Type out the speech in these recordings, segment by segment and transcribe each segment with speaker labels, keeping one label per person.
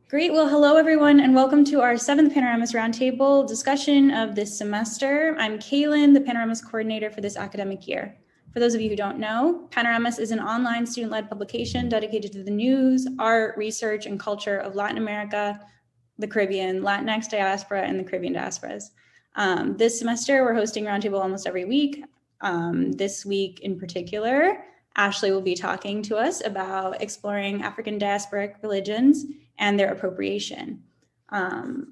Speaker 1: Great. Well, hello, everyone, and welcome to our 7th Panoramas Roundtable discussion of this semester. I'm Kaylin, the Panoramas coordinator for this academic year. For those of you who don't know, Panoramas is an online student-led publication dedicated to the news, art, research, and culture of Latin America, the Caribbean, Latinx diaspora, and the Caribbean diasporas. This semester, we're hosting Roundtable almost every week. This week in particular, Ashley will be talking to us about exploring African diasporic religions and their appropriation.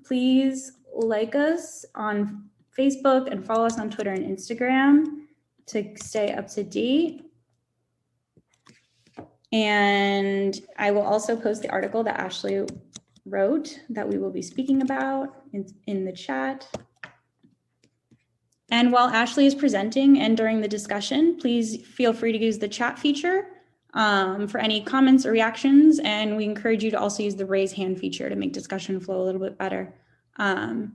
Speaker 1: Please like us on Facebook and follow us on Twitter and Instagram to stay up to date. And I will also post the article that Ashley wrote that we will be speaking about in the chat. And while Ashley is presenting and during the discussion, please feel free to use the chat feature for any comments or reactions. And we encourage you to also use the raise hand feature to make discussion flow a little bit better. If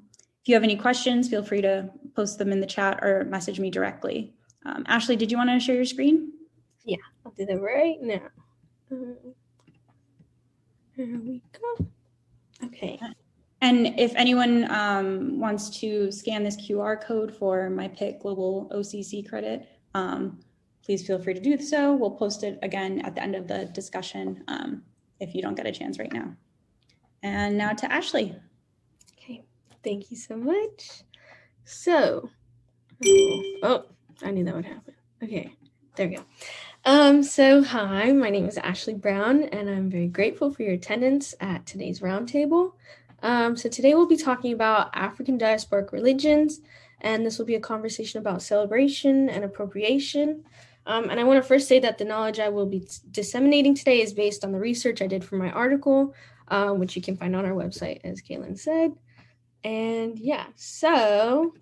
Speaker 1: you have any questions, feel free to post them in the chat or message me directly. Ashley, did you want to share your screen?
Speaker 2: Yeah, I'll do that right now. Here we go. Okay.
Speaker 1: And if anyone wants to scan this QR code for my PIC Global OCC credit, please feel free to do so. We'll post it again at the end of the discussion if you don't get a chance right now. And now to Ashley.
Speaker 2: Okay, thank you so much. So, oh, I knew that would happen. Okay, there we go. So hi, my name is Ashley Brown, and I'm very grateful for your attendance at today's roundtable. So today we'll be talking about African diasporic religions, and this will be a conversation about celebration and appropriation. And I want to first say that the knowledge I will be disseminating today is based on the research I did for my article, which you can find on our website, as Kaylin said. And yeah, so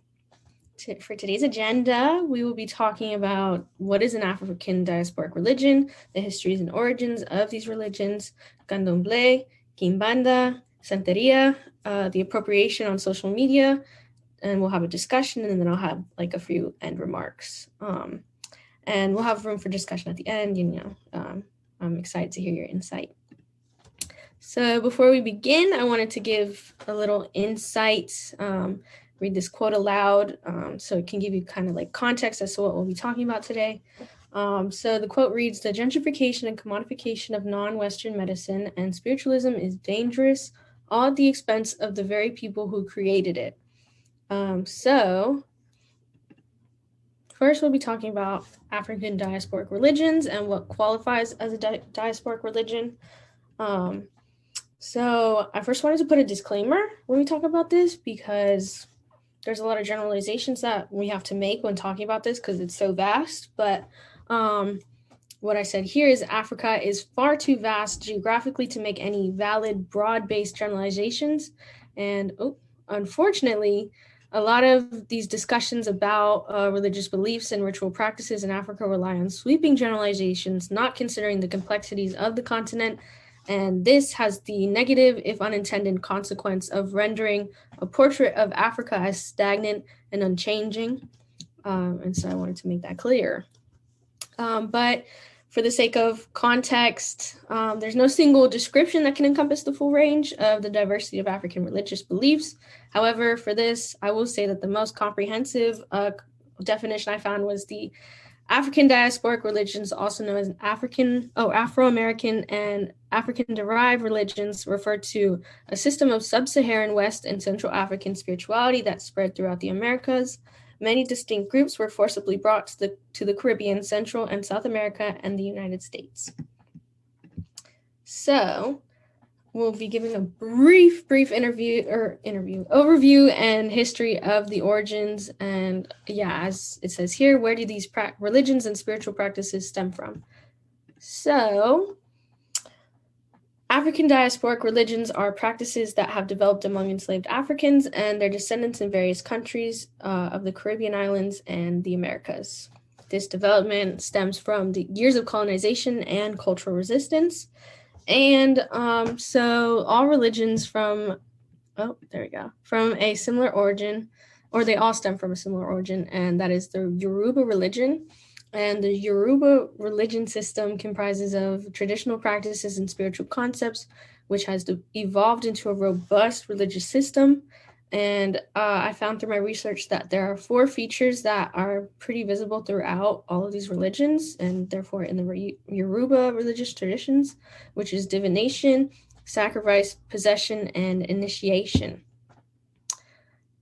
Speaker 2: for today's agenda, we will be talking about what is an African diasporic religion, the histories and origins of these religions, Candomblé, Gimbanda, Santeria, the appropriation on social media, and we'll have a discussion, and then I'll have like a few end remarks. And we'll have room for discussion at the end. I'm excited to hear your insight. So before we begin, I wanted to give a little insight, read this quote aloud, so it can give you kind of like context as to what we'll be talking about today. So the quote reads, "The gentrification and commodification of non-Western medicine and spiritualism is dangerous, all at the expense of the very people who created it." So first, we'll be talking about African diasporic religions and what qualifies as a diasporic religion. So I first wanted to put a disclaimer when we talk about this, because there's a lot of generalizations that we have to make when talking about this because it's so vast. But what I said here is Africa is far too vast geographically to make any valid, broad-based generalizations. And unfortunately, a lot of these discussions about religious beliefs and ritual practices in Africa rely on sweeping generalizations, not considering the complexities of the continent. And this has the negative, if unintended, consequence of rendering a portrait of Africa as stagnant and unchanging. And so I wanted to make that clear. But for the sake of context, there's no single description that can encompass the full range of the diversity of African religious beliefs. However, for this, I will say that the most comprehensive definition I found was the African diasporic religions, also known as Afro-American and African-derived religions, refer to a system of sub-Saharan West and Central African spirituality that spread throughout the Americas. Many distinct groups were forcibly brought to the Caribbean, Central and South America, and the United States. So we'll be giving a brief overview and history of the origins. And yeah, as it says here, where do these religions and spiritual practices stem from? So African diasporic religions are practices that have developed among enslaved Africans and their descendants in various countries of the Caribbean islands and the Americas. This development stems from the years of colonization and cultural resistance. And so all religions from a similar origin, or they all stem from a similar origin, and that is the Yoruba religion. And the Yoruba religion system comprises of traditional practices and spiritual concepts, which has evolved into a robust religious system. And I found through my research that there are 4 features that are pretty visible throughout all of these religions, and therefore in the Yoruba religious traditions, which is divination, sacrifice, possession, and initiation.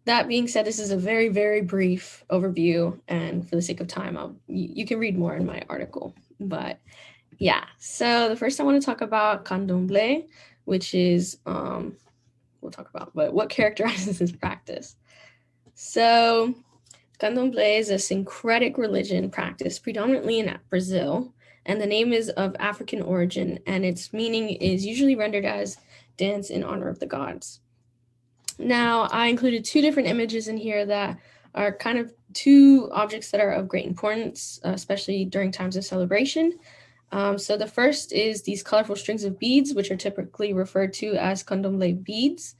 Speaker 2: That being said, this is a very, very brief overview, and for the sake of time, you can read more in my article. But yeah, so the first I want to talk about Candomblé, which is, we'll talk about, but what characterizes this practice. So Candomblé is a syncretic religion practice predominantly in Brazil, and the name is of African origin, and its meaning is usually rendered as dance in honor of the gods. Now, I included 2 different images in here that are kind of 2 objects that are of great importance, especially during times of celebration. So the first is these colorful strings of beads, which are typically referred to as candomblé beads.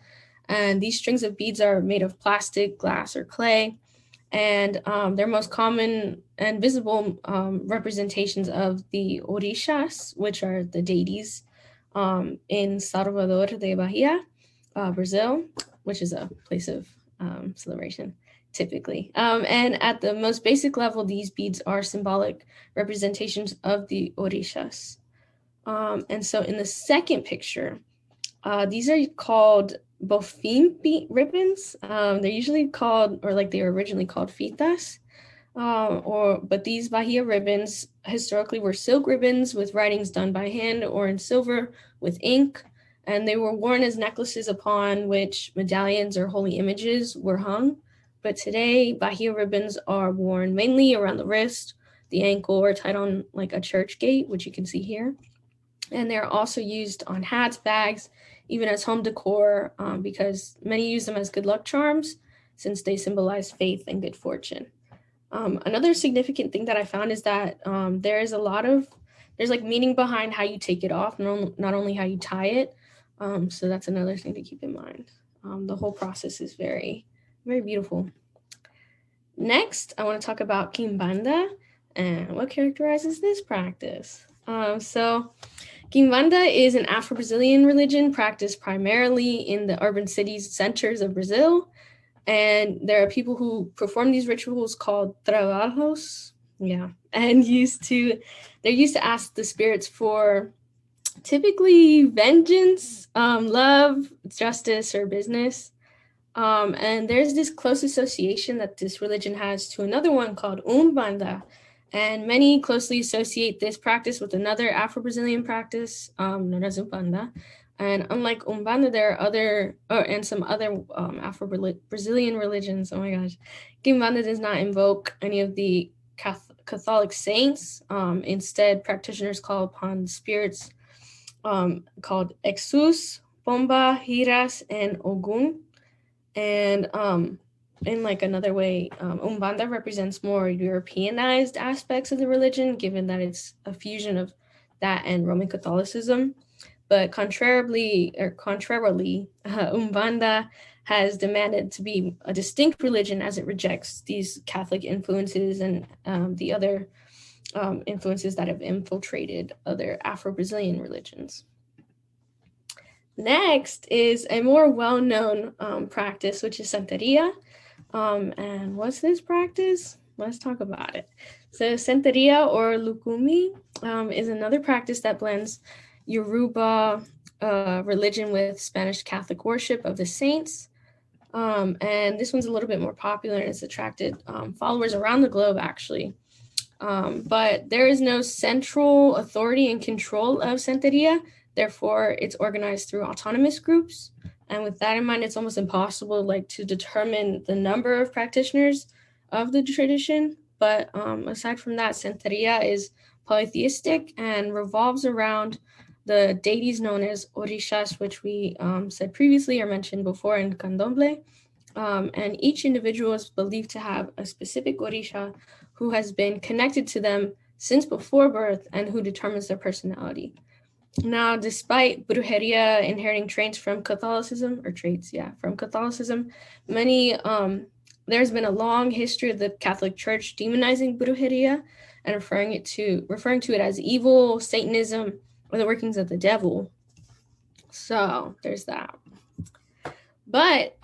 Speaker 2: And these strings of beads are made of plastic, glass, or clay. And they're most common and visible representations of the orishas, which are the deities in Salvador de Bahia, Brazil, which is a place of celebration, typically. And at the most basic level, these beads are symbolic representations of the orishas. And so in the second picture, these are called bofim ribbons. They're usually called, or like they were originally called fitas. But these Bahia ribbons historically were silk ribbons with writings done by hand or in silver with ink, and they were worn as necklaces upon which medallions or holy images were hung. But today, Bahia ribbons are worn mainly around the wrist, the ankle, or tied on like a church gate, which you can see here. And they're also used on hats, bags, even as home decor, because many use them as good luck charms since they symbolize faith and good fortune. Another significant thing that I found is that there's like meaning behind how you take it off, not only how you tie it. So that's another thing to keep in mind. The whole process is very, very beautiful. Next, I want to talk about Gimbanda and what characterizes this practice. So Gimbanda is an Afro-Brazilian religion practiced primarily in the urban cities centers of Brazil. And there are people who perform these rituals called trabalhos. Yeah. And they're used to ask the spirits for typically vengeance, love, justice, or business. And there's this close association that this religion has to another one called Umbanda. And many closely associate this practice with another Afro-Brazilian practice known as Umbanda. And unlike Umbanda, there are some other Afro-Brazilian religions. Oh my gosh. Gimbanda does not invoke any of the Catholic saints. Instead, practitioners call upon spirits called Exus, Pomba, Hiras, and Ogun. And in like another way, Umbanda represents more Europeanized aspects of the religion, given that it's a fusion of that and Roman Catholicism. But contrarily, Umbanda has demanded to be a distinct religion as it rejects these Catholic influences and the other influences that have infiltrated other Afro-Brazilian religions. Next is a more well-known practice, which is Santeria. And what's this practice? Let's talk about it. So Santeria or Lukumi is another practice that blends Yoruba religion with Spanish Catholic worship of the saints. And this one's a little bit more popular and it's attracted followers around the globe, actually. But there is no central authority and control of Santeria. Therefore, it's organized through autonomous groups. And with that in mind, it's almost impossible to determine the number of practitioners of the tradition. But aside from that, Santeria is polytheistic and revolves around the deities known as orishas, which we said previously or mentioned before in Candomblé. And each individual is believed to have a specific orisha who has been connected to them since before birth and who determines their personality. Now, despite brujeria inheriting traits from Catholicism, there's been a long history of the Catholic Church demonizing brujeria, and referring to it as evil, Satanism, or the workings of the devil. So there's that. But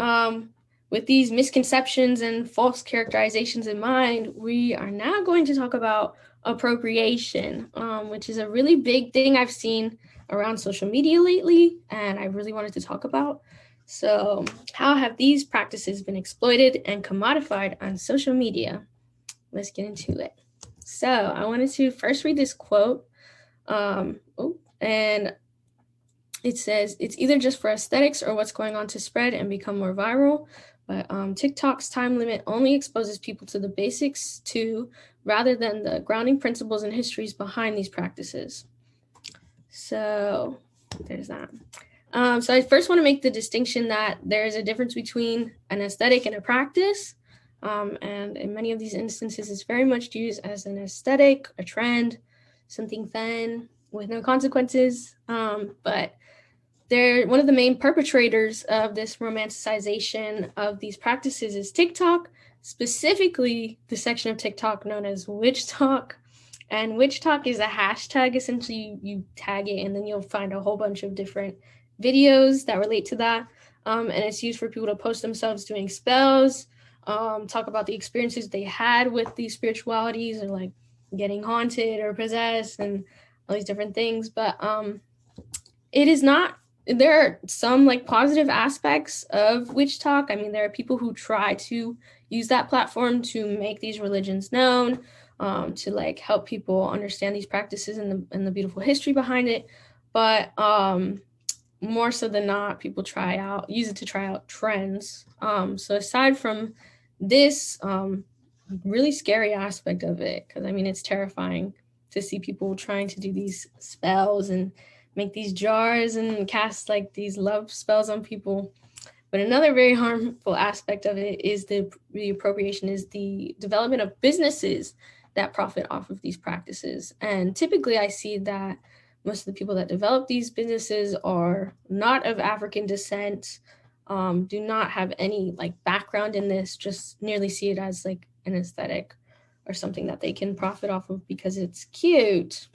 Speaker 2: with these misconceptions and false characterizations in mind, we are now going to talk about appropriation, which is a really big thing I've seen around social media lately, and I really wanted to talk about. So how have these practices been exploited and commodified on social media? Let's get into it. So I wanted to first read this quote, and it says, "It's either just for aesthetics or what's going on to spread and become more viral, but TikTok's time limit only exposes people to the basics too, rather than the grounding principles and histories behind these practices." So there's that. So I first want to make the distinction that there's a difference between an aesthetic and a practice. And in many of these instances, it's very much used as an aesthetic, a trend, something fun with no consequences. But one of the main perpetrators of this romanticization of these practices is TikTok, specifically the section of TikTok known as witch talk. And witch talk is a hashtag. Essentially, you tag it and then you'll find a whole bunch of different videos that relate to that. And it's used for people to post themselves doing spells, talk about the experiences they had with these spiritualities, or like getting haunted or possessed and all these different things. But it is not, there are some like positive aspects of witch talk. I mean, there are people who try to use that platform to make these religions known, to like help people understand these practices and the beautiful history behind it. But more so than not, people use it to try out trends. So aside from this really scary aspect of it, because I mean, it's terrifying to see people trying to do these spells and make these jars and cast like these love spells on people. But another very harmful aspect of it is the appropriation, is the development of businesses that profit off of these practices. And typically I see that most of the people that develop these businesses are not of African descent, do not have any like background in this, just nearly see it as like an aesthetic or something that they can profit off of because it's cute.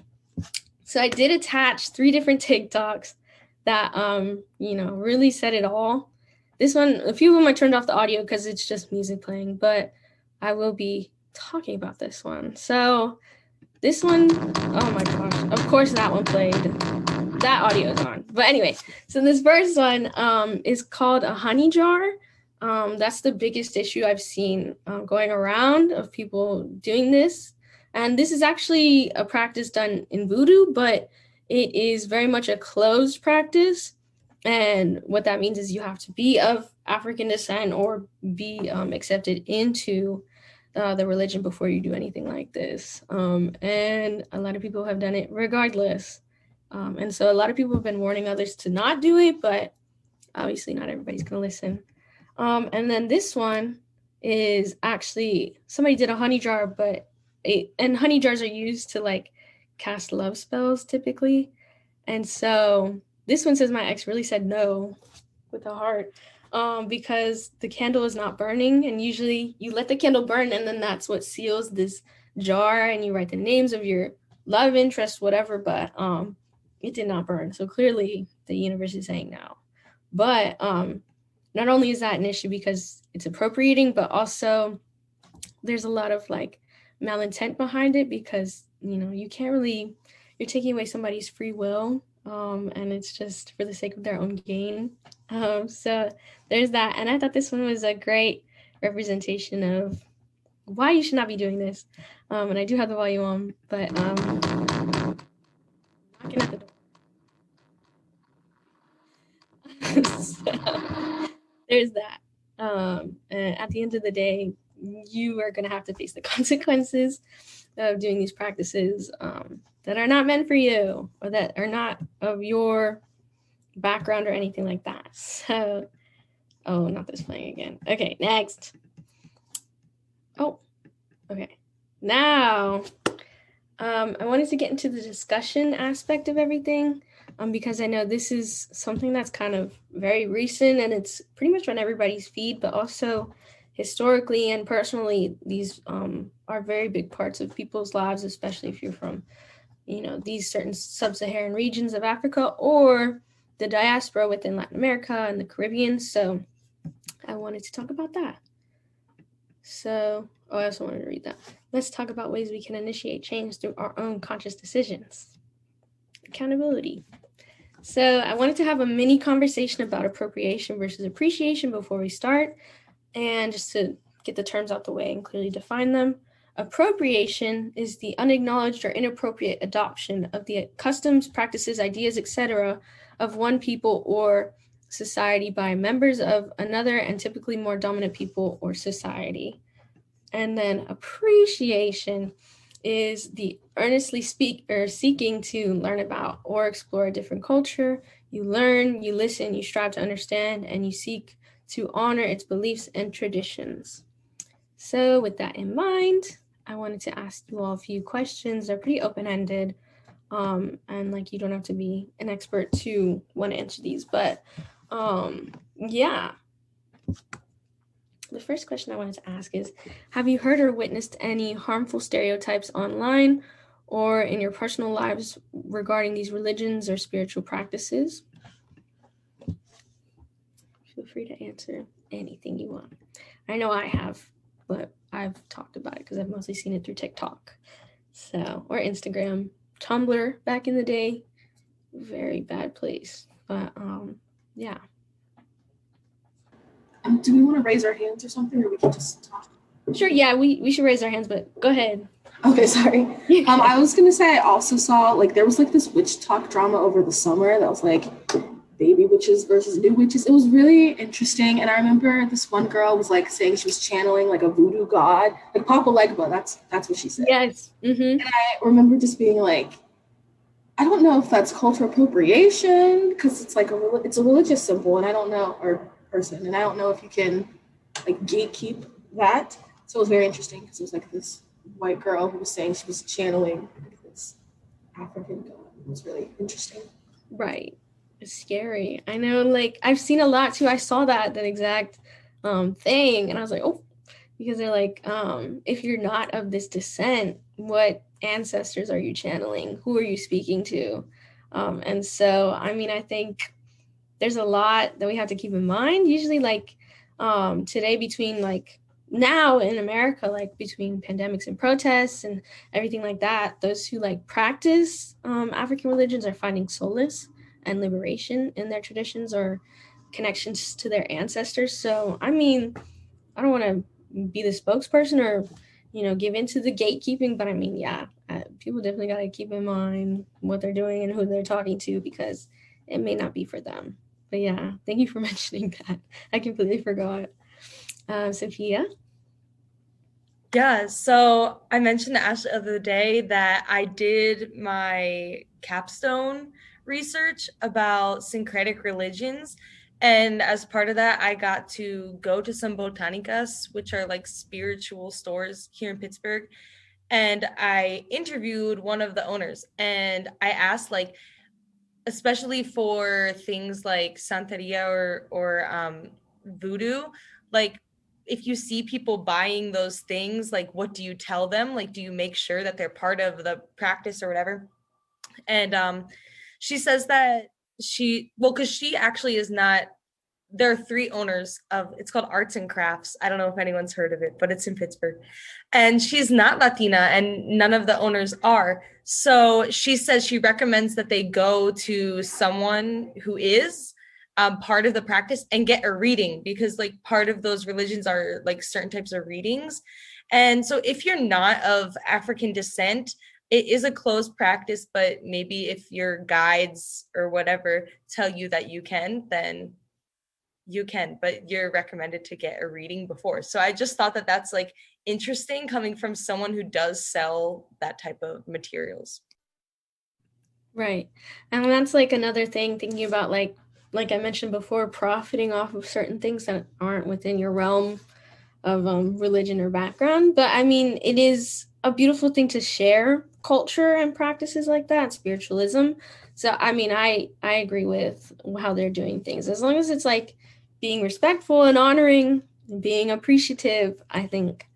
Speaker 2: So I did attach 3 different TikToks that, really said it all. This one, a few of them I turned off the audio because it's just music playing, but I will be talking about this one. So this one, oh my gosh, of course that one played. That audio is on. But anyway, so this first one is called a honey jar. That's the biggest issue I've seen going around of people doing this. And this is actually a practice done in voodoo, but it is very much a closed practice. And what that means is you have to be of African descent or be accepted into the religion before you do anything like this. And a lot of people have done it regardless. And so a lot of people have been warning others to not do it, but obviously not everybody's going to listen. And then this one is actually, somebody did a honey jar, and honey jars are used to like cast love spells typically. And so this one says, "My ex really said no," with a heart, because the candle is not burning. And usually you let the candle burn and then that's what seals this jar, and you write the names of your love interest, whatever, but it did not burn. So clearly the universe is saying no. But not only is that an issue because it's appropriating, but also there's a lot of like malintent behind it, because you can't really, you're taking away somebody's free will, and it's just for the sake of their own gain. So there's that. And I thought this one was a great representation of why you should not be doing this. And I do have the volume on, but knocking at the door. So there's that. And at the end of the day, you are going to have to face the consequences of doing these practices that are not meant for you, or that are not of your background or anything like that. So, oh, not this playing again. Okay, next. Oh, okay. Now, I wanted to get into the discussion aspect of everything, because I know this is something that's kind of very recent and it's pretty much on everybody's feed, but also historically and personally, these are very big parts of people's lives, especially if you're from, these certain sub-Saharan regions of Africa or the diaspora within Latin America and the Caribbean. So I wanted to talk about that. So, I also wanted to read that. Let's talk about ways we can initiate change through our own conscious decisions. Accountability. So I wanted to have a mini conversation about appropriation versus appreciation before we start, and just to get the terms out the way and clearly define them. Appropriation is the unacknowledged or inappropriate adoption of the customs, practices, ideas, etc. of one people or society by members of another and typically more dominant people or society. And then appreciation is the earnestly seeking to learn about or explore a different culture. You learn, you listen, you strive to understand, and you seek to honor its beliefs and traditions. So with that in mind, I wanted to ask you all a few questions. They're pretty open-ended, and like you don't have to be an expert to want to answer these, but yeah. The first question I wanted to ask is, have you heard or witnessed any harmful stereotypes online or in your personal lives regarding these religions or spiritual practices? Feel free to answer anything you want. I know I have, but I've talked about it because I've mostly seen it through TikTok, or Instagram. Tumblr back in the day, very bad place, but yeah.
Speaker 3: Do we want to raise our hands or something, or we can just talk?
Speaker 2: Sure, yeah, we should raise our hands, but go ahead.
Speaker 3: Okay, sorry. I was gonna say I also saw there was this witch talk drama over the summer that was baby witches versus new witches. It was really interesting, and I remember this one girl was saying she was channeling a voodoo god, Papa Legba. That's what she said.
Speaker 2: Yes. Mm-hmm.
Speaker 3: And I remember just being I don't know if that's cultural appropriation because it's it's a religious symbol, and I don't know, or person, and I don't know if you can gatekeep that. So it was very interesting because it was this white girl who was saying she was channeling this African god. It was really interesting.
Speaker 2: Right. It's scary. I know, I've seen a lot too. I saw that exact thing, and I was oh, because they're if you're not of this descent, what ancestors are you channeling? Who are you speaking to? And so, I think there's a lot that we have to keep in mind. Usually today between now in America, between pandemics and protests and everything like that, those who practice African religions are finding solace and liberation in their traditions or connections to their ancestors. So, I don't want to be the spokesperson or, give into the gatekeeping, but people definitely got to keep in mind what they're doing and who they're talking to, because it may not be for them. But yeah, thank you for mentioning that. I completely forgot. Sophia?
Speaker 4: Yeah, so I mentioned to Ashley the other day that I did my capstone research about syncretic religions. And as part of that, I got to go to some botanicas, which are spiritual stores here in Pittsburgh. And I interviewed one of the owners, and I asked especially for things like Santeria or voodoo, if you see people buying those things, what do you tell them? Do you make sure that they're part of the practice or whatever? And she says that because she actually is not, there are 3 owners of, it's called Arts and Crafts. I don't know if anyone's heard of it, but it's in Pittsburgh. And she's not Latina, and none of the owners are. So she says she recommends that they go to someone who is part of the practice and get a reading, because part of those religions are certain types of readings. And so if you're not of African descent, it is a closed practice, but maybe if your guides or whatever tell you that you can, then you can, but you're recommended to get a reading before. So I just thought that that's interesting coming from someone who does sell that type of materials.
Speaker 2: Right. And that's another thing, thinking about like I mentioned before, profiting off of certain things that aren't within your realm of religion or background. But it is a beautiful thing to share culture and practices like that, spiritualism. So I agree with how they're doing things, as long as it's being respectful and honoring, being appreciative. I think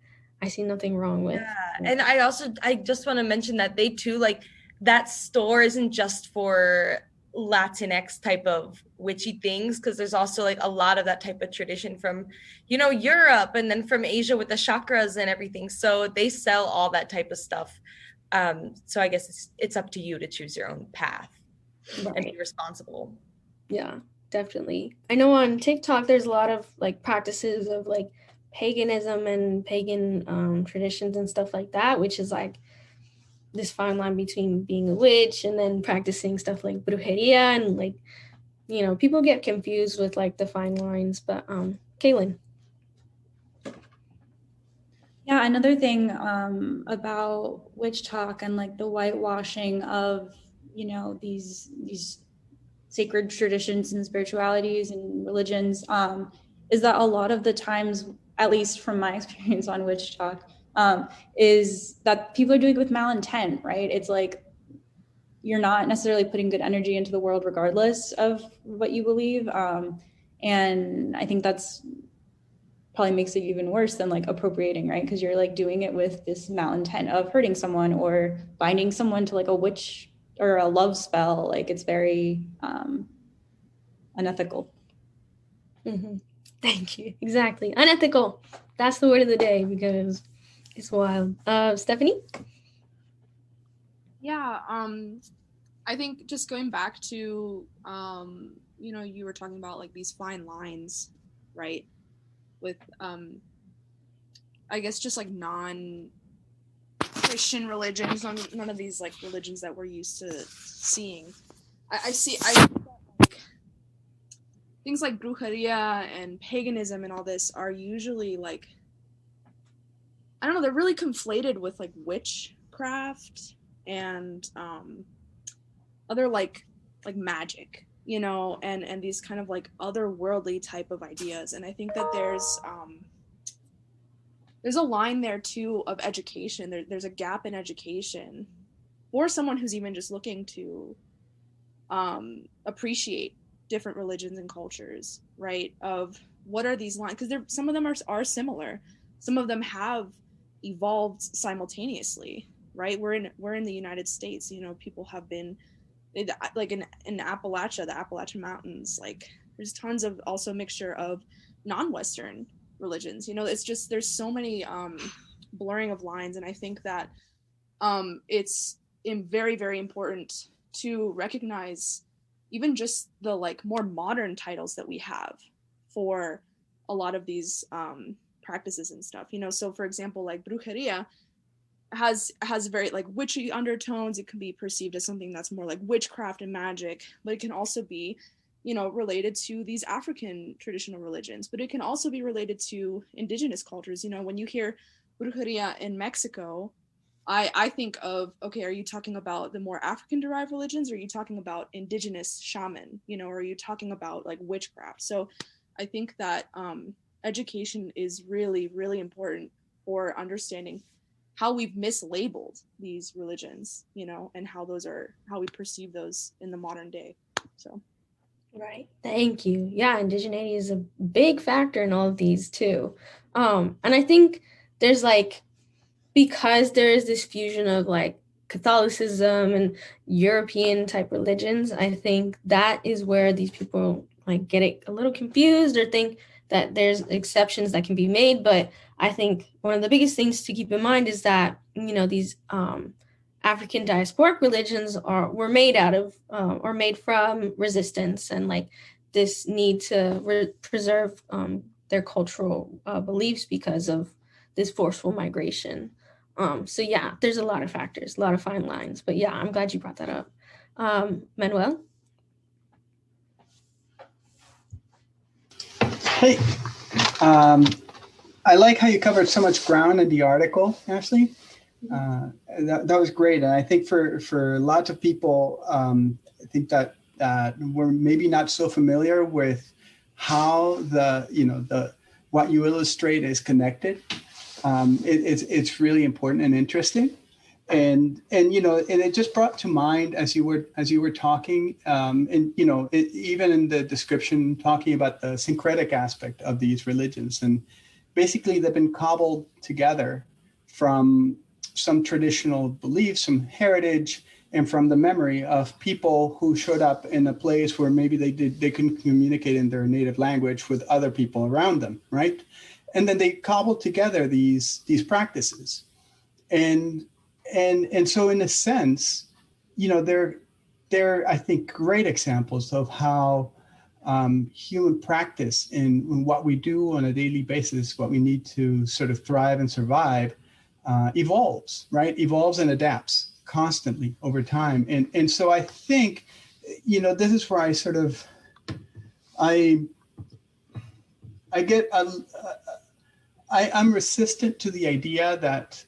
Speaker 2: I see nothing wrong with.
Speaker 4: Yeah. And I just want to mention that they too, like, that store isn't just for Latinx type of witchy things, because there's also like a lot of that type of tradition from, Europe, and then from Asia with the chakras and everything. So they sell all that type of stuff. So I guess it's up to you to choose your own path and be responsible.
Speaker 2: Yeah, definitely. I know on TikTok there's a lot of like practices of like paganism and pagan traditions and stuff like that, which is like this fine line between being a witch and then practicing stuff like brujeria, and like, people get confused with like the fine lines. But Kaylin.
Speaker 1: Yeah, another thing about witch talk and like the whitewashing of, these sacred traditions and spiritualities and religions, is that a lot of the times, at least from my experience on witch talk, is that people are doing it with malintent, right? It's like you're not necessarily putting good energy into the world regardless of what you believe. And I think that's probably makes it even worse than like appropriating, right? Because you're like doing it with this malintent of hurting someone or binding someone to like a witch or a love spell. Like it's very unethical.
Speaker 2: Mm-hmm. Thank you. Exactly. Unethical. That's the word of the day, because it's wild. Stephanie?
Speaker 3: Yeah, I think just going back to, you were talking about like these fine lines, right? With, I guess just like non-Christian religions, none of these like religions that we're used to seeing. I think that, like, things like brujeria and paganism and all this are usually like, I don't know, they're really conflated with like witchcraft and other like magic, and these kind of like otherworldly type of ideas. And I think that there's a line there too of education. There's a gap in education for someone who's even just looking to appreciate different religions and cultures, right? Of what are these lines? Because some of them are similar. Some of them have evolved simultaneously, right? We're in the United States. People have been like in Appalachia, the Appalachian Mountains. Like there's tons of also mixture of non-Western religions. It's just there's so many blurring of lines, and I think that it's very, very important to recognize even just the like more modern titles that we have for a lot of these practices and stuff. So for example, like brujeria has very like witchy undertones. It can be perceived as something that's more like witchcraft and magic, but it can also be related to these African traditional religions, but it can also be related to indigenous cultures. When you hear brujeria in Mexico, I think of, okay, are you talking about the more African derived religions, or are you talking about indigenous shaman, or are you talking about like witchcraft? So I think that education is really, really important for understanding how we've mislabeled these religions, and how we perceive those in the modern day. So.
Speaker 2: Right. Thank you. Yeah, indigeneity is a big factor in all of these too. And I think there's like, because there is this fusion of like Catholicism and European type religions, I think that is where these people like get it a little confused or think that there's exceptions that can be made. But I think one of the biggest things to keep in mind is that, these African diasporic religions were made out of or made from resistance and like this need to preserve their cultural beliefs because of this forceful migration. So yeah, there's a lot of factors, a lot of fine lines, but yeah, I'm glad you brought that up. Manuel?
Speaker 5: Hey, I like how you covered so much ground in the article, Ashley. That was great. And I think for lots of people, I think that we're maybe not so familiar with how what you illustrate is connected. It's really important and interesting. And it just brought to mind as you were talking, even in the description, talking about the syncretic aspect of these religions, and basically they've been cobbled together from some traditional beliefs, some heritage, and from the memory of people who showed up in a place where maybe they couldn't communicate in their native language with other people around them, right? And then they cobbled together these practices, and so in a sense, they're I think great examples of how human practice in what we do on a daily basis, what we need to sort of thrive and survive, evolves, right? Evolves and adapts constantly over time. And so I think, this is where I sort of, I'm resistant to the idea that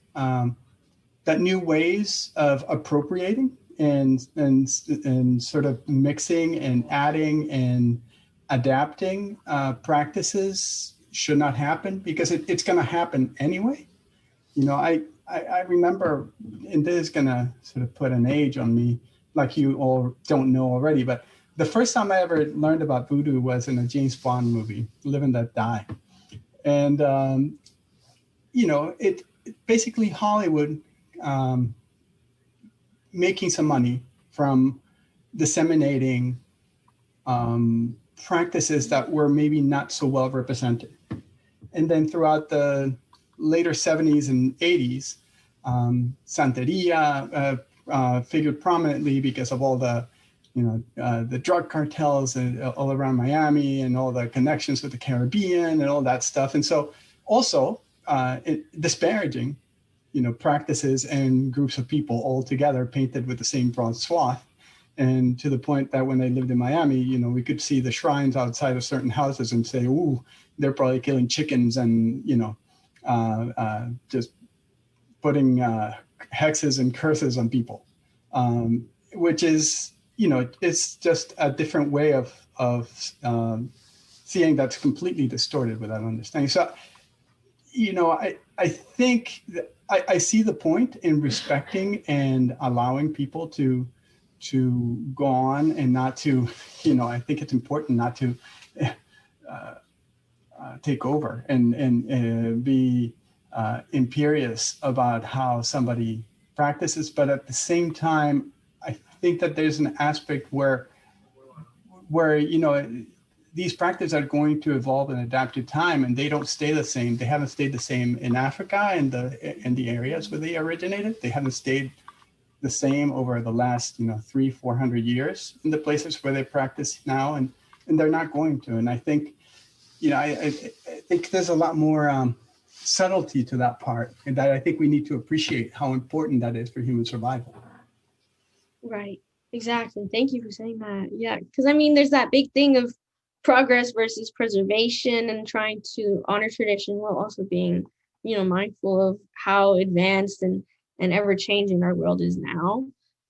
Speaker 5: that new ways of appropriating and sort of mixing and adding and adapting practices should not happen, because it's going to happen anyway. I remember, and this is going to sort of put an age on me, like you all don't know already, but the first time I ever learned about voodoo was in a James Bond movie, Live and Let Die. And, it basically Hollywood making some money from disseminating practices that were maybe not so well represented. And then throughout the later 70s and 80s, Santeria figured prominently because of all the, the drug cartels all around Miami and all the connections with the Caribbean and all that stuff. And so also disparaging, practices and groups of people all together painted with the same broad swath. And to the point that when I lived in Miami, we could see the shrines outside of certain houses and say, ooh, they're probably killing chickens and, just putting hexes and curses on people, which is, it's just a different way of seeing that's completely distorted without understanding. So, I think that I see the point in respecting and allowing people to go on and not to, I think it's important not to take over and be imperious about how somebody practices. But at the same time, I think that there's an aspect where these practices are going to evolve and adapt to time, and they don't stay the same. They haven't stayed the same in Africa and the areas where they originated. They haven't stayed the same over the last 300-400 years in the places where they practice now, and they're not going to. And I think I think there's a lot more subtlety to that part, and that I think we need to appreciate how important that is for human survival.
Speaker 2: Right. Exactly. Thank you for saying that. Yeah, because there's that big thing of progress versus preservation and trying to honor tradition while also being, mindful of how advanced and ever changing our world is now.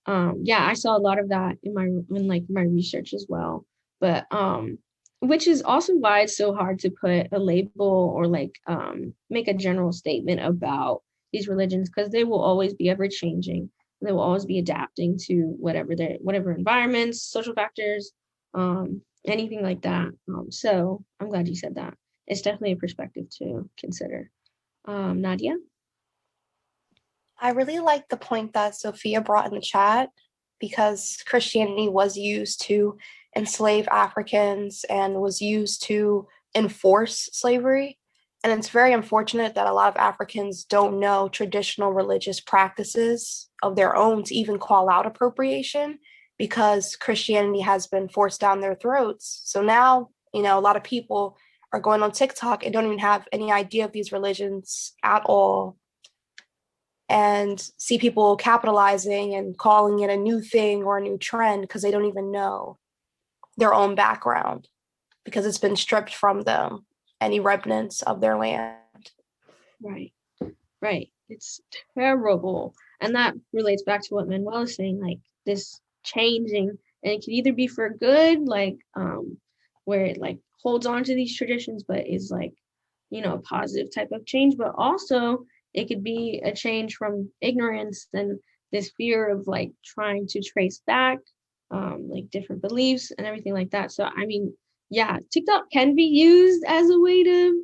Speaker 2: I saw a lot of that in my research as well. But which is also why it's so hard to put a label or make a general statement about these religions, because they will always be ever changing. They will always be adapting to whatever environments, social factors, anything like that. So I'm glad you said that. It's definitely a perspective to consider. Nadia?
Speaker 6: I really like the point that Sophia brought in the chat, because Christianity was used to enslave Africans and was used to enforce slavery. And it's very unfortunate that a lot of Africans don't know traditional religious practices of their own to even call out appropriation, because Christianity has been forced down their throats. So now, a lot of people are going on TikTok and don't even have any idea of these religions at all, and see people capitalizing and calling it a new thing or a new trend because they don't even know their own background, because it's been stripped from them, any remnants of their land.
Speaker 2: Right. It's terrible. And that relates back to what Manuel is saying, this changing, and it can either be for good, where it holds on to these traditions, but is a positive type of change, but also it could be a change from ignorance and this fear of trying to trace back different beliefs and everything like that. So TikTok can be used as a way to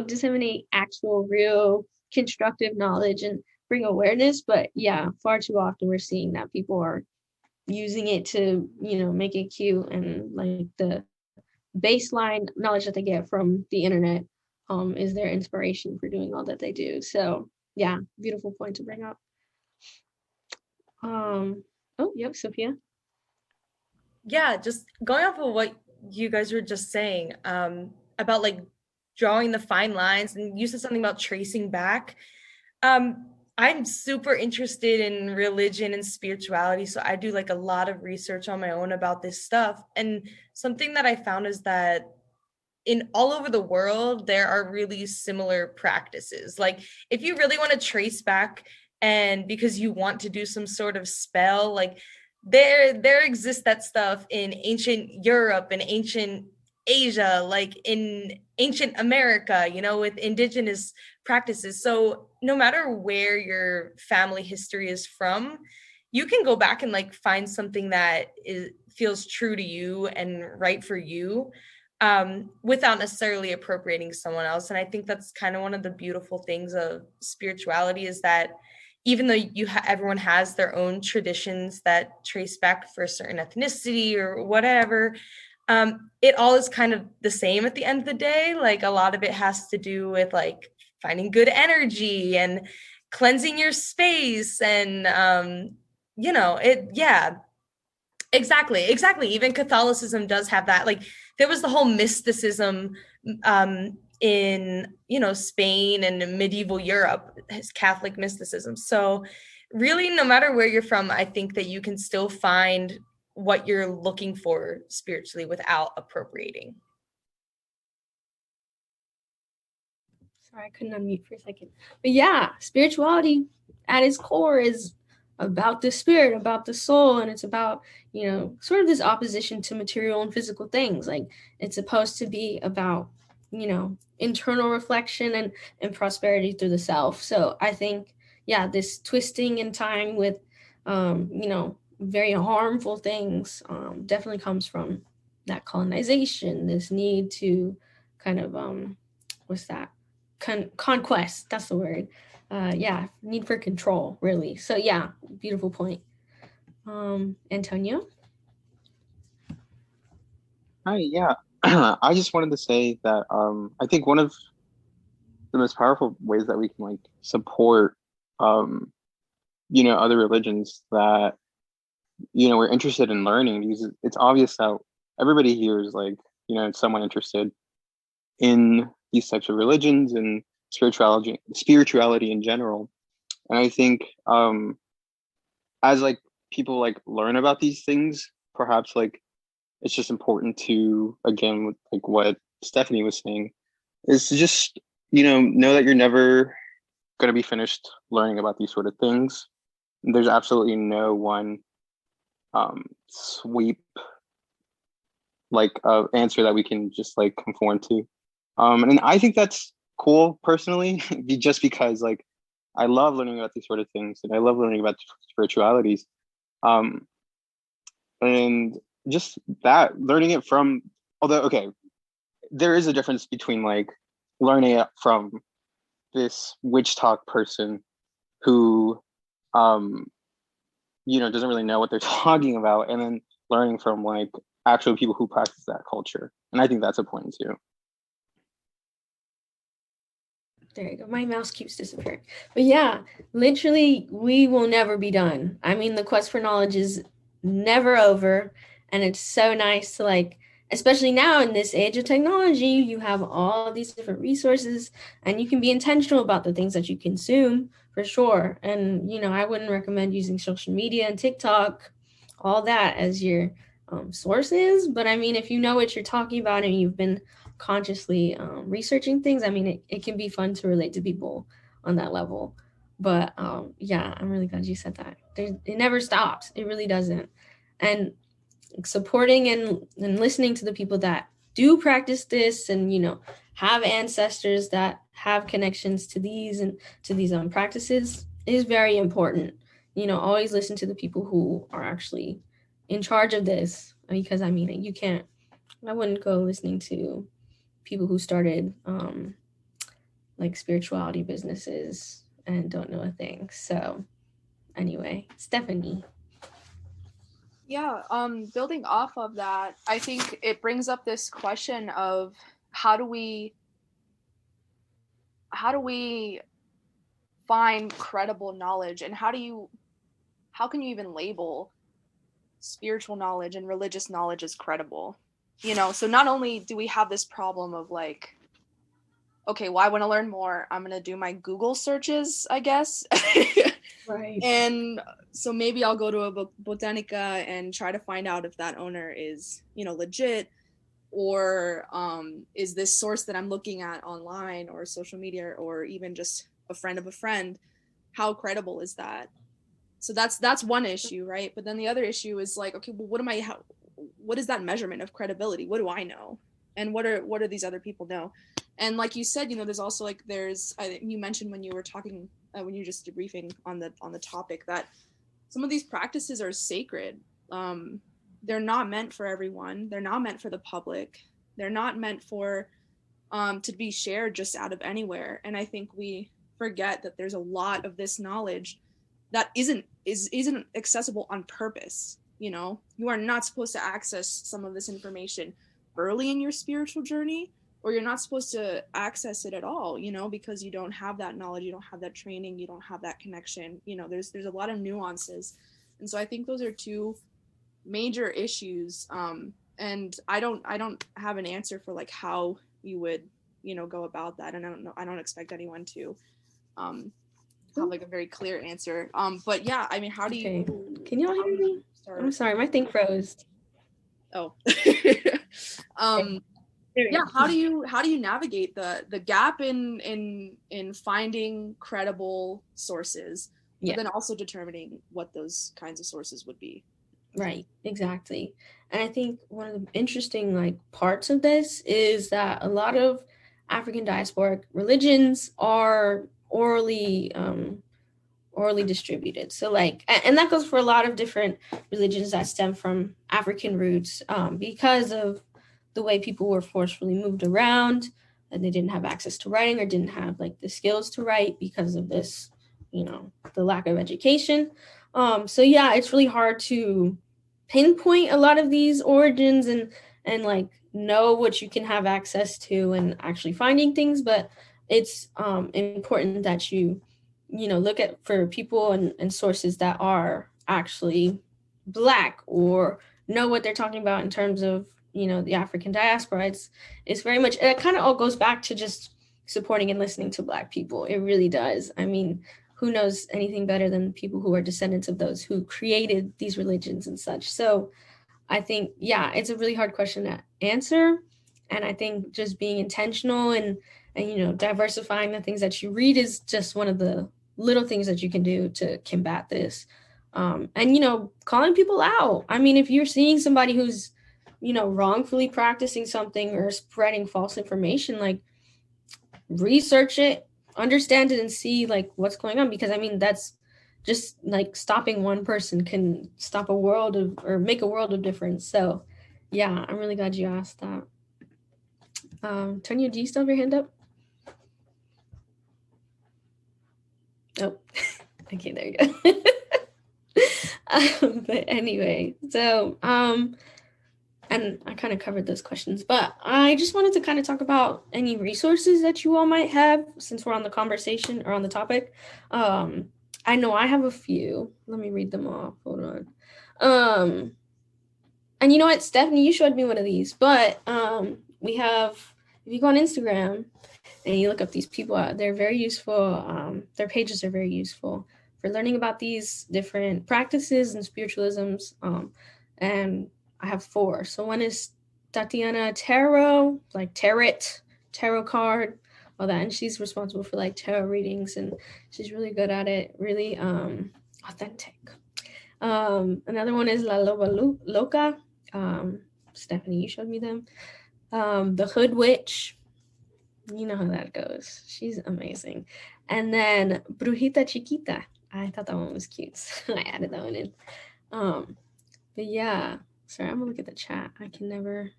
Speaker 2: disseminate actual real constructive knowledge and bring awareness. But yeah, far too often we're seeing that people are using it to, make it cute, and like the baseline knowledge that they get from the internet is their inspiration for doing all that they do. So yeah, beautiful point to bring up. Oh, yep, Sophia.
Speaker 4: Yeah, just going off of what you guys were just saying about like drawing the fine lines, and you said something about tracing back. I'm super interested in religion and spirituality, so I do like a lot of research on my own about this stuff. And something that I found is that in all over the world, there are really similar practices. Like if you really want to trace back, and because you want to do some sort of spell, like there exists that stuff in ancient Europe and ancient Asia, like in ancient America, with indigenous practices. So no matter where your family history is from, you can go back and like find something that feels true to you and right for you, without necessarily appropriating someone else. And I think that's kind of one of the beautiful things of spirituality, is that even though everyone has their own traditions that trace back for a certain ethnicity or whatever, it all is kind of the same at the end of the day. Like a lot of it has to do with like finding good energy and cleansing your space, and exactly. Even Catholicism does have that. Like there was the whole mysticism in Spain and medieval Europe, his Catholic mysticism. So really, no matter where you're from, I think that you can still find what you're looking for spiritually without appropriating.
Speaker 2: Sorry, I couldn't unmute for a second. But yeah, spirituality at its core is about the spirit, about the soul, and it's about, sort of this opposition to material and physical things. Like it's supposed to be about, internal reflection and prosperity through the self. So I think, yeah, this twisting and tying with, very harmful things definitely comes from that colonization, this need to kind of, what's that? Conquest, that's the word. Need for control, really. So yeah, beautiful point. Antonio?
Speaker 7: Hi, yeah. I just wanted to say that I think one of the most powerful ways that we can like support other religions that we're interested in learning, because it's obvious that everybody here is like somewhat interested in these types of religions and spirituality in general. And I think as like people like learn about these things, perhaps like it's just important to, again, with like what Stephanie was saying, is to just know that you're never going to be finished learning about these sort of things. There's absolutely no one sweep like answer that we can just like conform to. And I think that's cool personally, just because like I love learning about these sort of things, and I love learning about spiritualities. And just that, learning it from, although, okay, there is a difference between like learning it from this witch talk person who, doesn't really know what they're talking about, and then learning from like actual people who practice that culture. And I think that's important too.
Speaker 2: There you go. My mouse keeps disappearing. But yeah, literally, we will never be done. I mean, the quest for knowledge is never over. And it's so nice to like, especially now in this age of technology, you have all these different resources, and you can be intentional about the things that you consume, for sure. And, I wouldn't recommend using social media and TikTok, all that as your sources. But I mean, if you know what you're talking about and you've been consciously researching things, I mean, it can be fun to relate to people on that level. But yeah, I'm really glad you said that. It never stops. It really doesn't. And supporting and listening to the people that do practice this, and have ancestors that have connections to these practices is very important. Always listen to the people who are actually in charge of this, because I mean, I wouldn't go listening to people who started like spirituality businesses and don't know a thing. So anyway, Stephanie.
Speaker 3: Yeah, building off of that, I think it brings up this question of how do we find credible knowledge, and how can you even label spiritual knowledge and religious knowledge as credible? So not only do we have this problem of like, okay, well, I want to learn more, I'm going to do my Google searches, I guess.
Speaker 2: Right.
Speaker 3: And so maybe I'll go to a botanica and try to find out if that owner is, legit, or is this source that I'm looking at online or social media or even just a friend of a friend, how credible is that? So that's one issue, right? But then the other issue is like, okay, well, what is that measurement of credibility? What do I know? And what do these other people know? And like you said, there's also like you mentioned when you were talking when you were just debriefing on the topic that some of these practices are sacred. They're not meant for everyone. They're not meant for the public. They're not meant for to be shared just out of anywhere. And I think we forget that there's a lot of this knowledge that isn't accessible on purpose. You are not supposed to access some of this information early in your spiritual journey, or you're not supposed to access it at all, because you don't have that knowledge, you don't have that training, you don't have that connection. There's a lot of nuances. And so I think those are two major issues. And I don't have an answer for like how you would, go about that. And I don't expect anyone to have like a very clear answer. But yeah, I mean, how do you?
Speaker 2: Can y'all hear me? I'm sorry, my thing froze.
Speaker 3: Oh. Yeah, how do you navigate the gap in finding credible sources, but then also determining what those kinds of sources would be?
Speaker 2: Right, exactly. And I think one of the interesting like parts of this is that a lot of African diasporic religions are orally distributed. So like, and that goes for a lot of different religions that stem from African roots, because of the way people were forcefully moved around, and they didn't have access to writing or didn't have like the skills to write because of this, the lack of education. So yeah, it's really hard to pinpoint a lot of these origins and like know what you can have access to and actually finding things, but it's important that you look at for people and sources that are actually Black or know what they're talking about in terms of the African diaspora. It's very much, it kind of all goes back to just supporting and listening to Black people. It really does. I mean, who knows anything better than people who are descendants of those who created these religions and such. So I think, yeah, it's a really hard question to answer. And I think just being intentional and diversifying the things that you read is just one of the little things that you can do to combat this. And calling people out. I mean, if you're seeing somebody who's wrongfully practicing something or spreading false information, like research it, understand it, and see like what's going on, because I mean that's just like stopping one person can stop make a world of difference. So yeah, I'm really glad you asked that. Tonya, do you still have your hand up? Nope. Okay, there you go. But anyway, so and I kind of covered those questions, but I just wanted to kind of talk about any resources that you all might have since we're on the conversation or on the topic. I know I have a few. Let me read them off. Hold on. And you know what, Stephanie, you showed me one of these, but we have, if you go on Instagram and you look up these people, they're very useful. Their pages are very useful for learning about these different practices and spiritualisms. And I have 4. So one is Tatiana Tarot, like tarot card, all that. And she's responsible for like tarot readings, and she's really good at it, really authentic. Another one is La Loba Loca. Stephanie, you showed me them. The Hood Witch. You know how that goes. She's amazing. And then Brujita Chiquita. I thought that one was cute, so I added that one in. But yeah, sorry, I'm gonna look at the chat. I can never.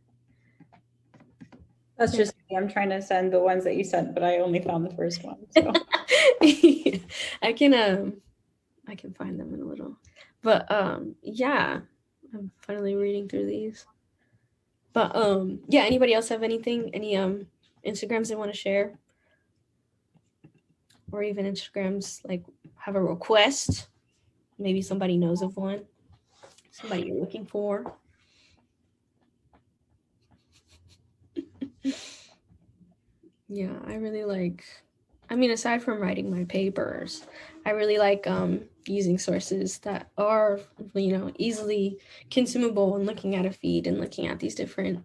Speaker 1: That's just me. I'm trying to send the ones that you sent, but I only found the first one. So.
Speaker 2: I can find them in a little. But yeah, I'm finally reading through these. But yeah, anybody else have anything? Any Instagrams they want to share? Or even Instagrams like have a request? Maybe somebody knows of one. Somebody you're looking for. Yeah, I really like, I mean, aside from writing my papers, I really like using sources that are, you know, easily consumable and looking at a feed and looking at these different,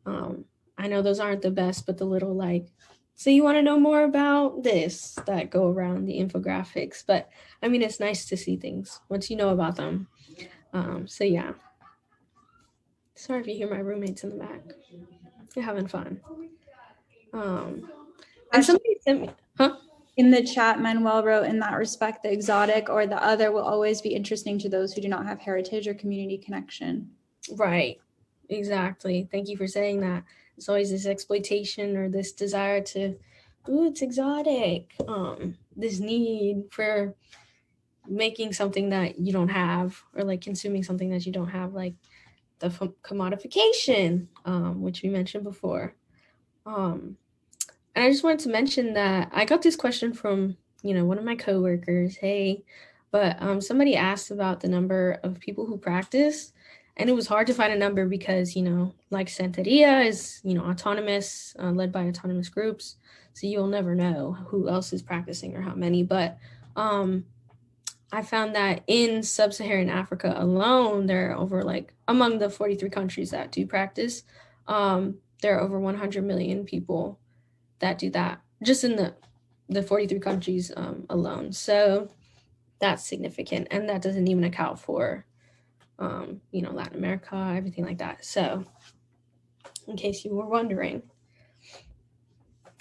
Speaker 2: I know those aren't the best, but the little like, so you want to know more about this that go around the infographics. But I mean, it's nice to see things once you know about them. So yeah. Sorry if you hear my roommates in the back. They're having fun. And somebody sent me, huh?
Speaker 1: In the chat, Manuel wrote, in that respect, the exotic or the other will always be interesting to those who do not have heritage or community connection.
Speaker 2: Right. Exactly. Thank you for saying that. It's always this exploitation or this desire to, ooh, it's exotic. This need for making something that you don't have, or like consuming something that you don't have, like the commodification, which we mentioned before. And I just wanted to mention that I got this question from, you know, one of my coworkers. Hey, but somebody asked about the number of people who practice, and it was hard to find a number because, you know, like Santeria is, you know, autonomous, led by autonomous groups, so you'll never know who else is practicing or how many. But I found that in sub-Saharan Africa alone, there are over, like, among the 43 countries that do practice, there are over 100 million people that do that, just in the 43 countries alone. So that's significant, and that doesn't even account for you know, Latin America, everything like that. So in case you were wondering.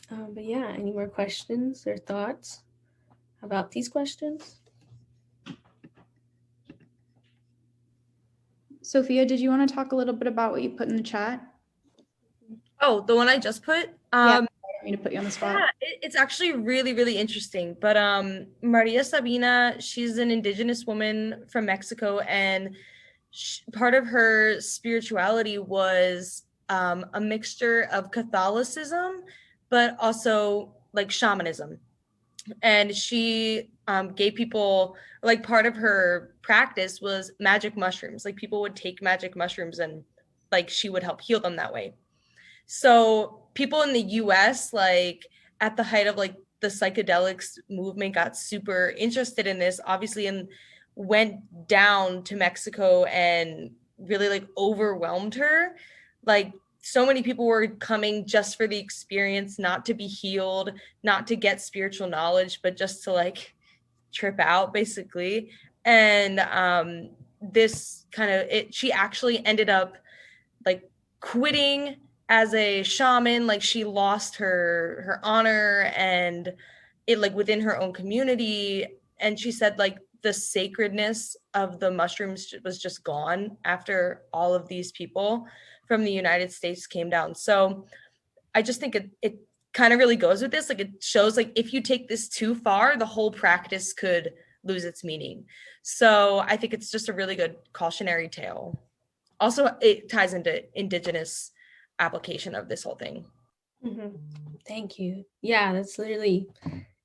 Speaker 2: But yeah, any more questions or thoughts about these questions?
Speaker 1: Sophia, did you want to talk a little bit about what you put in the chat?
Speaker 4: Oh, the one I just put?
Speaker 1: Yeah, I don't mean to put you on the spot.
Speaker 4: Yeah, it's actually really, really interesting. But Maria Sabina, she's an indigenous woman from Mexico, and part of her spirituality was a mixture of Catholicism, but also like shamanism. And she gave people, like, part of her practice was magic mushrooms. Like, people would take magic mushrooms and like she would help heal them that way. So people in the US, like at the height of like the psychedelics movement, got super interested in this, obviously, and went down to Mexico and really like overwhelmed her. Like, so many people were coming just for the experience, not to be healed, not to get spiritual knowledge, but just to like trip out, basically. And this kind of she actually ended up like quitting as a shaman. Like, she lost her honor and it, like, within her own community. And she said like the sacredness of the mushrooms was just gone after all of these people from the United States came down. So I just think it kind of really goes with this. Like, it shows like if you take this too far, the whole practice could lose its meaning. So I think it's just a really good cautionary tale. Also, it ties into indigenous application of this whole thing.
Speaker 2: Mm-hmm. Thank you. Yeah, that's literally,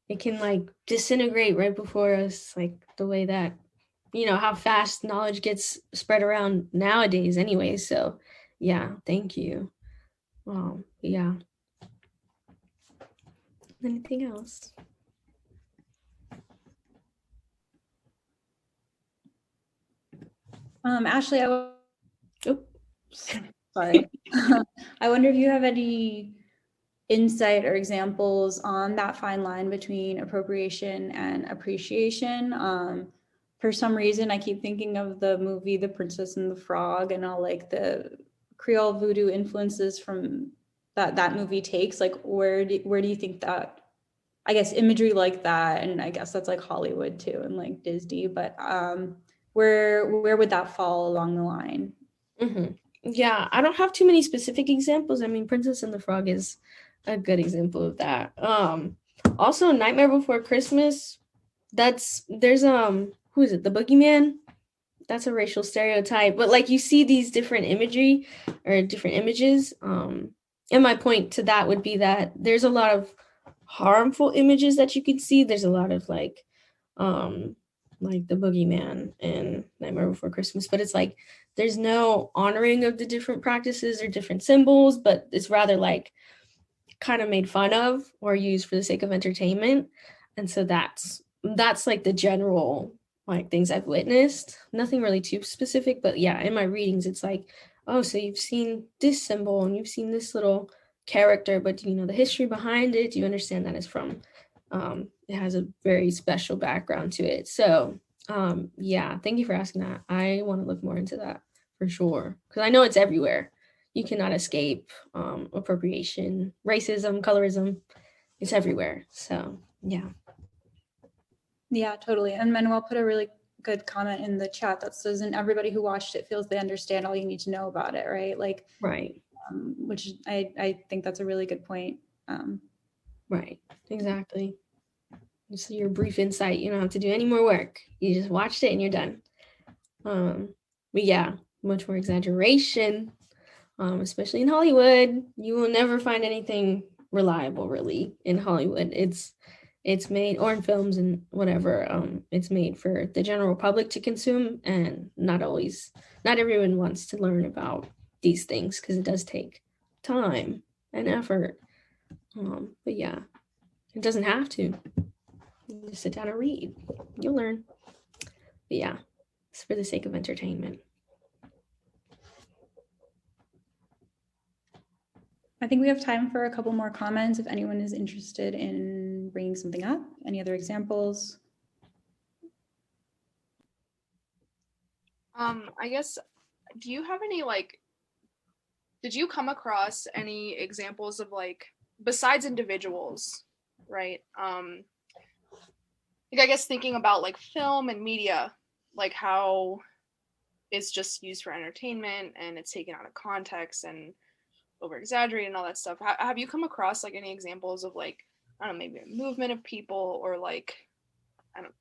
Speaker 2: it can like disintegrate right before us, like the way that, you know, how fast knowledge gets spread around nowadays anyway. So yeah, thank you. Yeah. Anything else?
Speaker 1: Ashley, sorry. I wonder if you have any insight or examples on that fine line between appropriation and appreciation. For some reason, I keep thinking of the movie The Princess and the Frog and all like the Creole voodoo influences from that movie takes. Like, where do you think that, I guess, imagery like that, and I guess that's like Hollywood too and like Disney, but where would that fall along the line?
Speaker 2: Mm-hmm. Yeah, I don't have too many specific examples. I mean, Princess and the Frog is a good example of that. Also Nightmare Before Christmas, there's who is it? The Boogeyman? That's a racial stereotype, but like you see these different imagery or different images. And my point to that would be that there's a lot of harmful images that you could see. There's a lot of like the Boogeyman and Nightmare Before Christmas, but it's like there's no honoring of the different practices or different symbols, but it's rather like kind of made fun of or used for the sake of entertainment. And so that's like the general like things I've witnessed. Nothing really too specific, but yeah, in my readings it's like, oh, so you've seen this symbol and you've seen this little character, but do you know the history behind it? Do you understand that it's from it has a very special background to it? So yeah, thank you for asking that. I want to look more into that for sure, because I know it's everywhere. You cannot escape appropriation, racism, colorism. It's everywhere. So yeah.
Speaker 1: Yeah, totally. And Manuel put a really good comment in the chat that says, and everybody who watched it feels they understand all you need to know about it, right? Like,
Speaker 2: right.
Speaker 1: Which I think that's a really good point.
Speaker 2: Right, exactly. Just your brief insight. You don't have to do any more work. You just watched it and you're done. But yeah, much more exaggeration, especially in Hollywood. You will never find anything reliable really in Hollywood. It's made, or in films and whatever, it's made for the general public to consume, and not everyone wants to learn about these things because it does take time and effort. But yeah, it doesn't have to. You just sit down and read. You'll learn. But yeah, it's for the sake of entertainment.
Speaker 1: I think we have time for a couple more comments if anyone is interested in bringing something up. Any other examples?
Speaker 8: I guess, do you have any did you come across any examples of besides individuals, right? I guess thinking about film and media, how it's just used for entertainment and it's taken out of context and over exaggerated and all that stuff. Have you come across any examples of I don't know, maybe a movement of people or I don't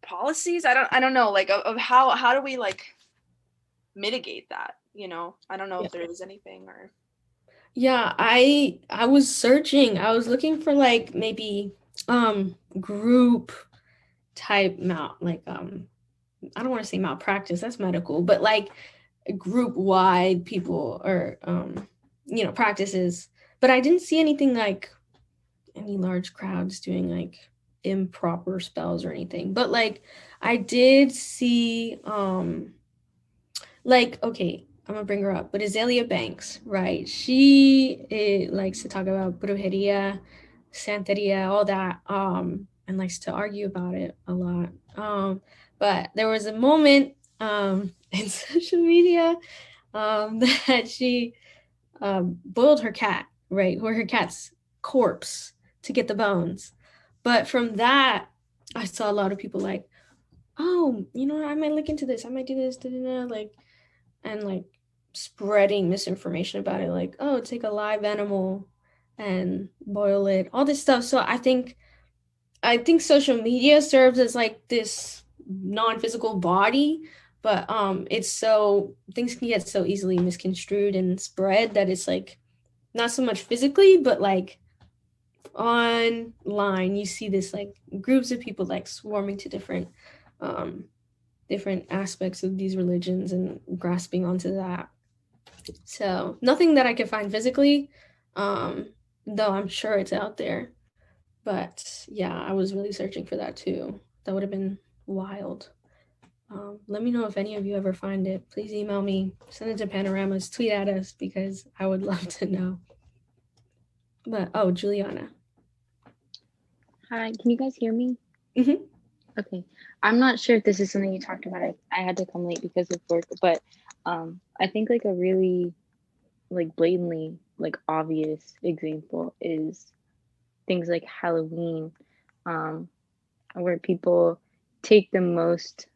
Speaker 8: policies? I don't know, of how do we mitigate that? I don't know if there is anything or.
Speaker 2: Yeah, I was searching. I was looking for maybe group type I don't want to say malpractice, that's medical, but group wide people or practices. But I didn't see anything any large crowds doing improper spells or anything. But I did see okay, I'm gonna bring her up, but Azalea Banks, right? She likes to talk about brujeria, Santeria, all that, and likes to argue about it a lot. But there was a moment in social media that she boiled her cat, right, or her cat's corpse to get the bones. But from that, I saw a lot of people oh, I might look into this. I might do this, and spreading misinformation about it, oh, take a live animal and boil it, all this stuff. So I think social media serves as this non-physical body, but it's so things can get so easily misconstrued and spread that it's not so much physically, but online you see this groups of people swarming to different aspects of these religions and grasping onto that. So nothing that I could find physically, though I'm sure it's out there. But yeah, I was really searching for that too. That would have been wild. Let me know if any of you ever find it. Please email me, send it to Panoramas, tweet at us, because I would love to know. But oh, Juliana.
Speaker 9: Hi, can you guys hear me?
Speaker 2: Mm-hmm.
Speaker 9: Okay. I'm not sure if this is something you talked about. I had to come late because of work, but I think a really blatantly obvious example is things like Halloween, where people take the most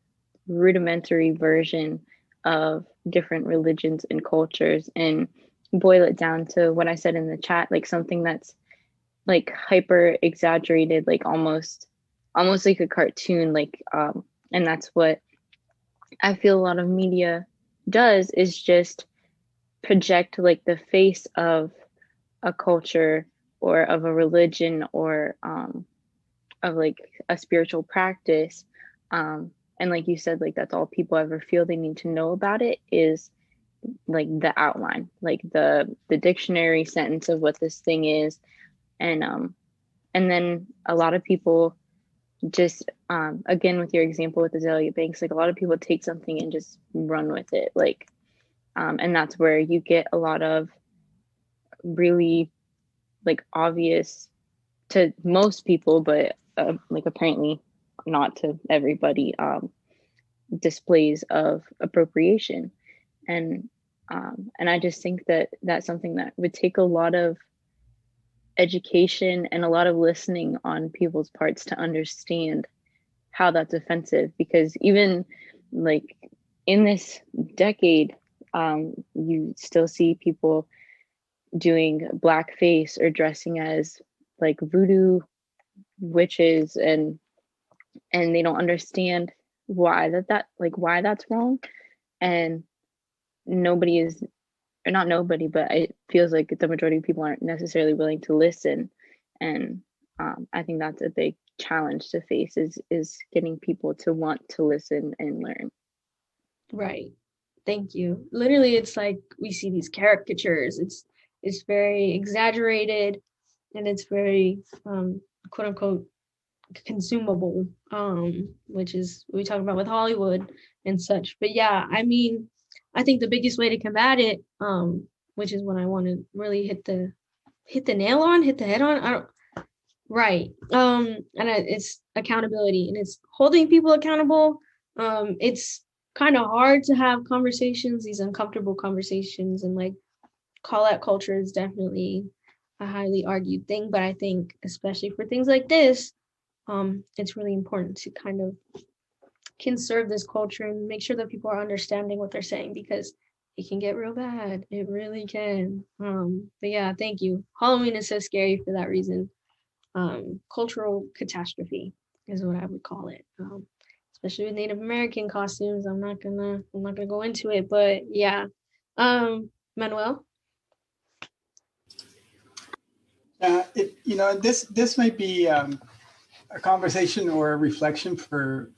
Speaker 9: rudimentary version of different religions and cultures and boil it down to what I said in the chat, like something that's like hyper exaggerated, like almost like a cartoon, like and that's what I feel a lot of media does, is just project like the face of a culture or of a religion or of like a spiritual practice. And like you said, like that's all people ever feel they need to know about it, is like the outline, like the dictionary sentence of what this thing is. And then a lot of people just again with your example with Azalea Banks, like a lot of people take something and just run with it, like and that's where you get a lot of really like obvious to most people, but like apparently not to everybody, displays of appropriation. And I just think that that's something that would take a lot of education and a lot of listening on people's parts to understand how that's offensive, because even like in this decade, you still see people doing blackface or dressing as like voodoo witches, and they don't understand why why that's wrong. And nobody is, or not nobody, but it feels like the majority of people aren't necessarily willing to listen. And I think that's a big challenge to face, is getting people to want to listen and learn.
Speaker 2: Right. Thank you. Literally, it's like we see these caricatures. It's very exaggerated, and it's very quote unquote consumable, which is what we talk about with Hollywood and such. But yeah, I mean, I think the biggest way to combat it, which is when I want to really hit the head on. I don't. Right. It's accountability, and it's holding people accountable. It's kind of hard to have conversations, these uncomfortable conversations, and like call out culture is definitely a highly argued thing. But I think especially for things like this, it's really important to kind of conserve this culture and make sure that people are understanding what they're saying, because it can get real bad. It really can. But yeah, thank you. Halloween is so scary for that reason. Cultural catastrophe is what I would call it. Especially with Native American costumes. I'm not gonna go into it, but yeah. Manuel?
Speaker 5: This might be a conversation or a reflection for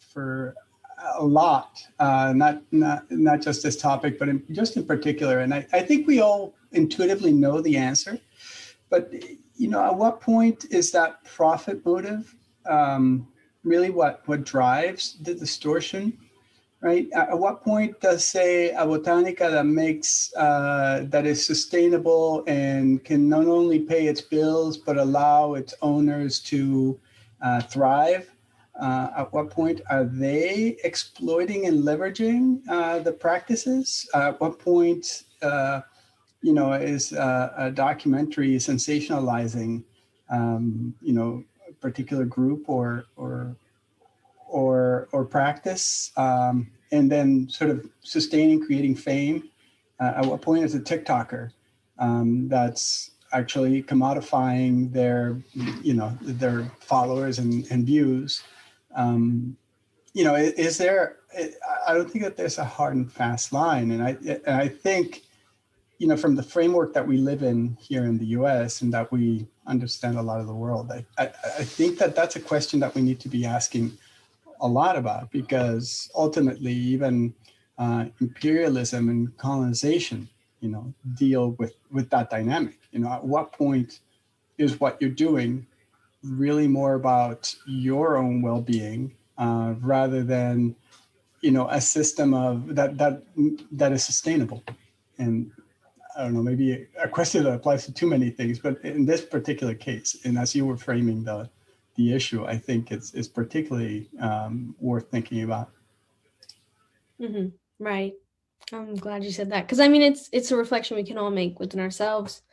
Speaker 5: a lot, not just this topic, but just in particular. And I think we all intuitively know the answer, but at what point is that profit motive really what drives the distortion, right? At what point does, say, a botanica that makes that is sustainable and can not only pay its bills but allow its owners to thrive? At what point are they exploiting and leveraging the practices? At what point, is a documentary sensationalizing, a particular group or practice, and then sort of sustaining, creating fame? At what point is a TikToker that's actually commodifying their followers and views? Is there? I don't think that there's a hard and fast line, and I think, from the framework that we live in here in the U.S. and that we understand a lot of the world, I think that that's a question that we need to be asking a lot about, because ultimately even imperialism and colonization, deal with that dynamic. At what point is what you're doing really more about your own well-being rather than, a system of that is sustainable? And I don't know, maybe a question that applies to too many things, but in this particular case, and as you were framing the issue, I think it's particularly worth thinking about.
Speaker 2: Mm-hmm. Right. I'm glad you said that, because I mean, it's a reflection we can all make within ourselves.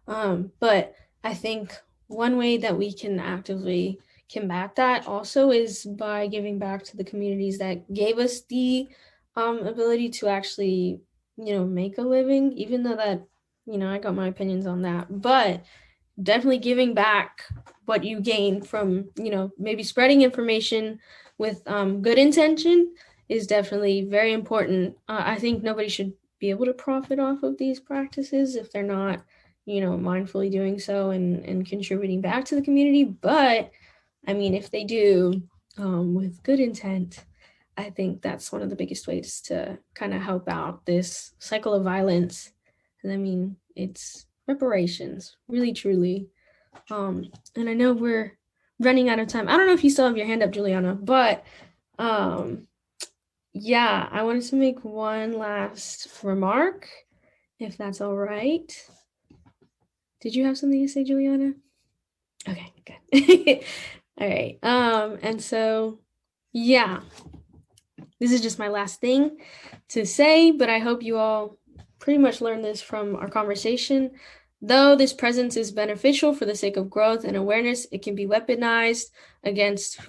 Speaker 2: But I think one way that we can actively combat that also is by giving back to the communities that gave us the ability to actually make a living, even though that, I got my opinions on that, but definitely giving back what you gain from, maybe spreading information with good intention is definitely very important. I think nobody should be able to profit off of these practices if they're not, mindfully doing so and contributing back to the community. But I mean, if they do with good intent, I think that's one of the biggest ways to kind of help out this cycle of violence. And I mean, it's reparations, really, truly. And I know we're running out of time. I don't know if you still have your hand up, Juliana, but yeah, I wanted to make one last remark, if that's all right. Did you have something to say, Juliana? Okay, good. All right. And so, yeah, this is just my last thing to say, but I hope you all pretty much learned this from our conversation. Though this presence is beneficial for the sake of growth and awareness, it can be weaponized against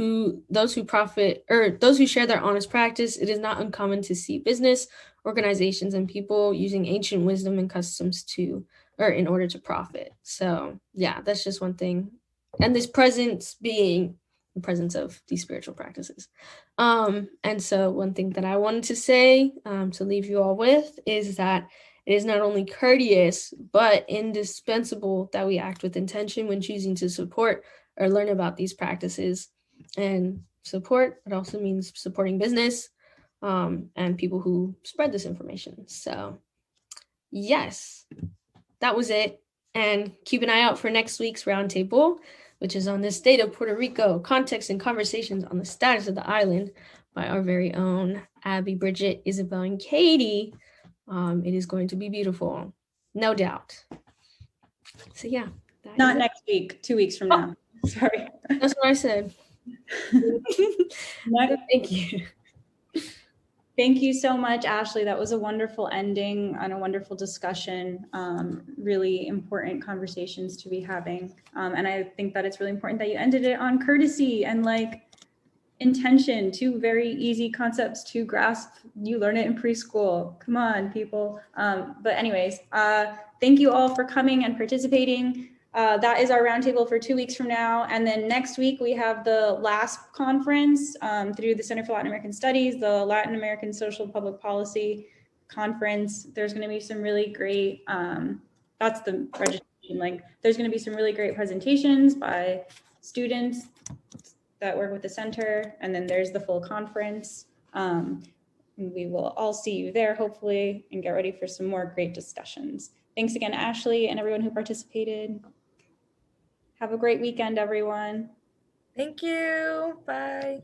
Speaker 2: those who profit or those who share their honest practice. It is not uncommon to see business, organizations, and people using ancient wisdom and customs in order to profit. So yeah, that's just one thing. And this presence being the presence of these spiritual practices. And so one thing that I wanted to say to leave you all with is that it is not only courteous, but indispensable that we act with intention when choosing to support or learn about these practices. And support, it also means supporting business and people who spread this information. So yes, that was it. And keep an eye out for next week's roundtable, which is on the state of Puerto Rico, context and conversations on the status of the island by our very own Abby, Bridget, Isabel, and Katie. It is going to be beautiful, no doubt. So yeah.
Speaker 1: Not next week, 2 weeks from now. Sorry.
Speaker 2: That's what I said. Thank you.
Speaker 1: Thank you so much, Ashley. That was a wonderful ending and a wonderful discussion. Really important conversations to be having. And I think that it's really important that you ended it on courtesy and intention, two very easy concepts to grasp. You learn it in preschool. Come on, people. But anyways, thank you all for coming and participating. That is our roundtable for 2 weeks from now. And then next week, we have the last conference through the Center for Latin American Studies, the Latin American Social Public Policy Conference. There's going to be some really great, that's the registration link. There's going to be some really great presentations by students that work with the center. And then there's the full conference. We will all see you there, hopefully, and get ready for some more great discussions. Thanks again, Ashley, and everyone who participated. Have a great weekend, everyone.
Speaker 4: Thank you. Bye.